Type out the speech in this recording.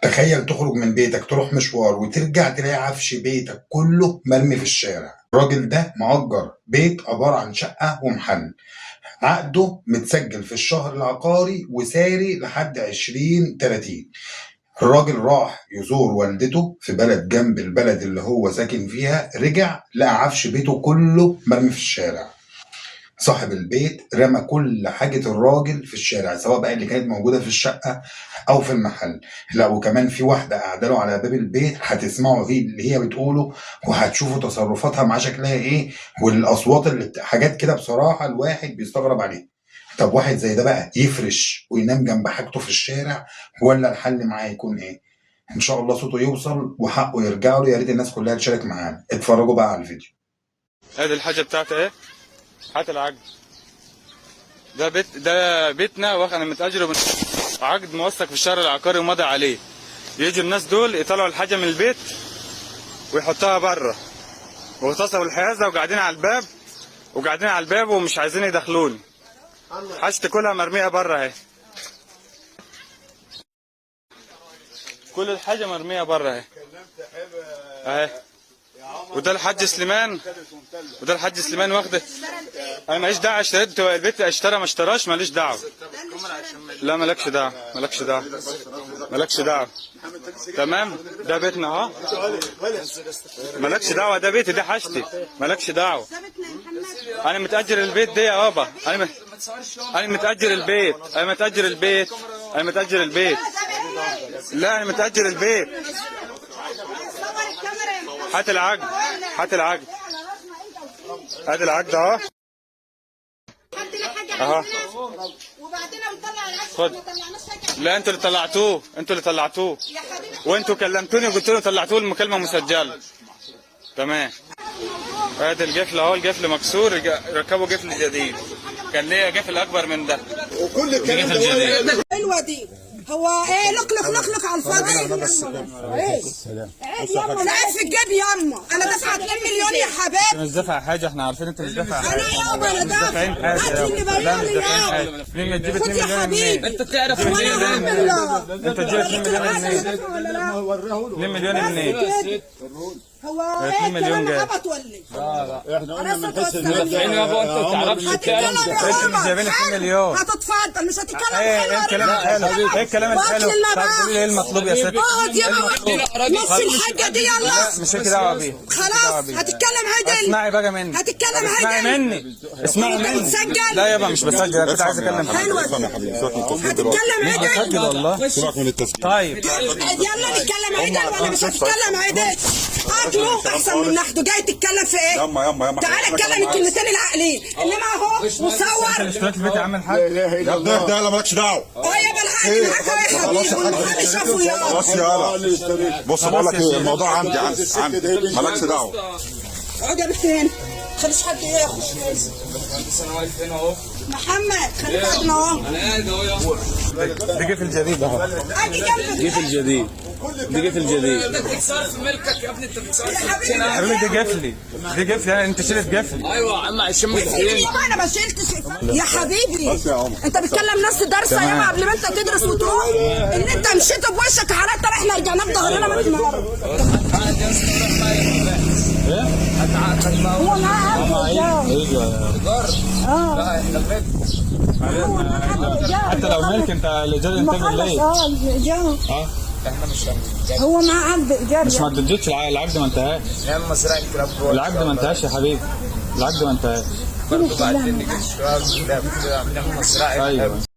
تخيل تخرج من بيتك تروح مشوار وترجع تلاقي عفش بيتك كله مرمي في الشارع. الراجل ده مأجر بيت عبارة عن شقة ومحل، عقده متسجل في الشهر العقاري وساري لحد 2030. الراجل راح يزور والدته في بلد جنب البلد اللي هو ساكن فيها، رجع لقى عفش بيته كله مرمي في الشارع. صاحب البيت رمى كل حاجة الراجل في الشارع، سواء بقى اللي كانت موجودة في الشقة أو في المحل. لا وكمان في واحدة قاعدة له على باب البيت، هتسمعوا فيه اللي هي بتقوله وهتشوفوا تصرفاتها معاه شكلها إيه، والأصوات اللي حاجات كده بصراحة الواحد بيستغرب عليها. طب واحد زي ده بقى يفرش وينام جنب حاجته في الشارع، ولا الحل معاه يكون إيه؟ إن شاء الله صوته يوصل وحقه يرجع له. يا ريت الناس كلها تشارك معانا. اتفرجوا بقى على الفيديو. ادي الحاجه بتاعتي اهي، هات العقد. ده بيتنا، وانا متاجره من عقد موثق في الشهر العقاري ومضى عليه. يجي الناس دول يطلعوا الحاجه من البيت ويحطوها بره، واغتصبوا الحيازه وقاعدين على الباب ومش عايزين يدخلوني. حاجتي كلها مرميه بره اهي، كل الحاجه مرميه بره اهي. وده الحاج سليمان واخده. انا ماليش دعوه، اشتريت البيت، اشترى ما اشتراش ماليش دعوه. لا مالكش دعوه. تمام، ده بيتنا اهو، مالكش دعوه، ده بيتي، ده حاجتي، مالكش دعوه. انا متاجر البيت ده يا بابا، انا متاجر البيت. لا انا متاجر البيت. هات العقد. ادي العقد اهو. وبعدين نطلع العفش. خد. لا انتوا اللي طلعتوه وانتوا كلمتوني وقلت لهم طلعتوه، المكالمه مسجله. تمام. ادي القفل اهو، القفل مكسور، ركبوا قفل جديد. كان ليا قفل اكبر من ده. وكل الكلام ده حلوه دي. هو ايه لقلق على الفاضي؟ ايه انا قاعد في الجيب ياما، انا دافعه 2 مليون يا حبيبي. مش دافع حاجه، احنا عارفين انت مش دافع حاجه. انا يابا انا دافع. هات اللي بيعني يابا. ليه تجيب 2 خد يا مليون حبيبي. منين؟ انت تعرف منين؟ انت تجيب 2 مليون منين؟ 2 مليون منين؟ هو 2 مليون جاي. هبط ولا ايه؟ لا احنا قلنا من حيث دافعين يابا، انت ما تعرفش الكلام ده. انتوا مش جايبين 2 مليون. هتتفضل، مش هتتكلم. ايه الكلام الحلو؟ ايه الكلام الحلو؟ طب قولي لي ايه المطلوب يا ست؟ اقعد يابا، نص الحاجه دي يلا. مش لك دعوه بيها. خلاص هتتكلم عدل. اسمعي بقى مني. اسمعي مني. بتسجل؟ لا يابا مش بسجل، انا كنت عايز اتكلم. حلوه هتتكلم عدل والله. سيبك من التسجيل. طيب يلا نتكلم عدل ولا مش هتتكلم عدل؟ هاتوا احسن من نحده. جاي تتكلم في ايه؟ يما تعالى اتكلم الكلمتين العقلين، انما اهو مصور. اشتريت البيت يا عم الحاج. يا ابني ده مالكش دعوه. يابا الحاج معاك يا حبيبي، والمحل شافه يابا. خلاص يلا. بص بقول لك ايه، الموضوع عندي مالكش دعوه. اقعد يا بنت هنا، خليش حد يخش. انا واقف هنا اهو. محمد خليك قاعد اهو. انا قاعد اهو يابا. ده قفل جديد اهو. اجي جنبك. قفل جديد. انت بتكسر في ملكك يا ابني، انت بتكسر يا حبيبي. يا حبيبي دي قفلي يعني، انت شلت قفلي. ايوه يا عم عشان ما يابا انا ما شلتش يا حبيبي. انت بتكلم ناس دارسه يابا قبل ما انت تدرس وتروح. ان انت مشيت بوشك حالات، احنا رجعنا بظهرنا ما تنهار. هو معاه حتى لو ملك انت الايجار انتاج ليه؟ الايجار. احنا مش هو معاه عقد ايجار. مش ما اديتش العقد، ما انتهاش. يا اما زرع الكلاب جوه العقد ما انتهاش يا حبيبي، العقد ما انتهاش. برضه بعدين نجي الشباب عاملين مزرعه. ايوه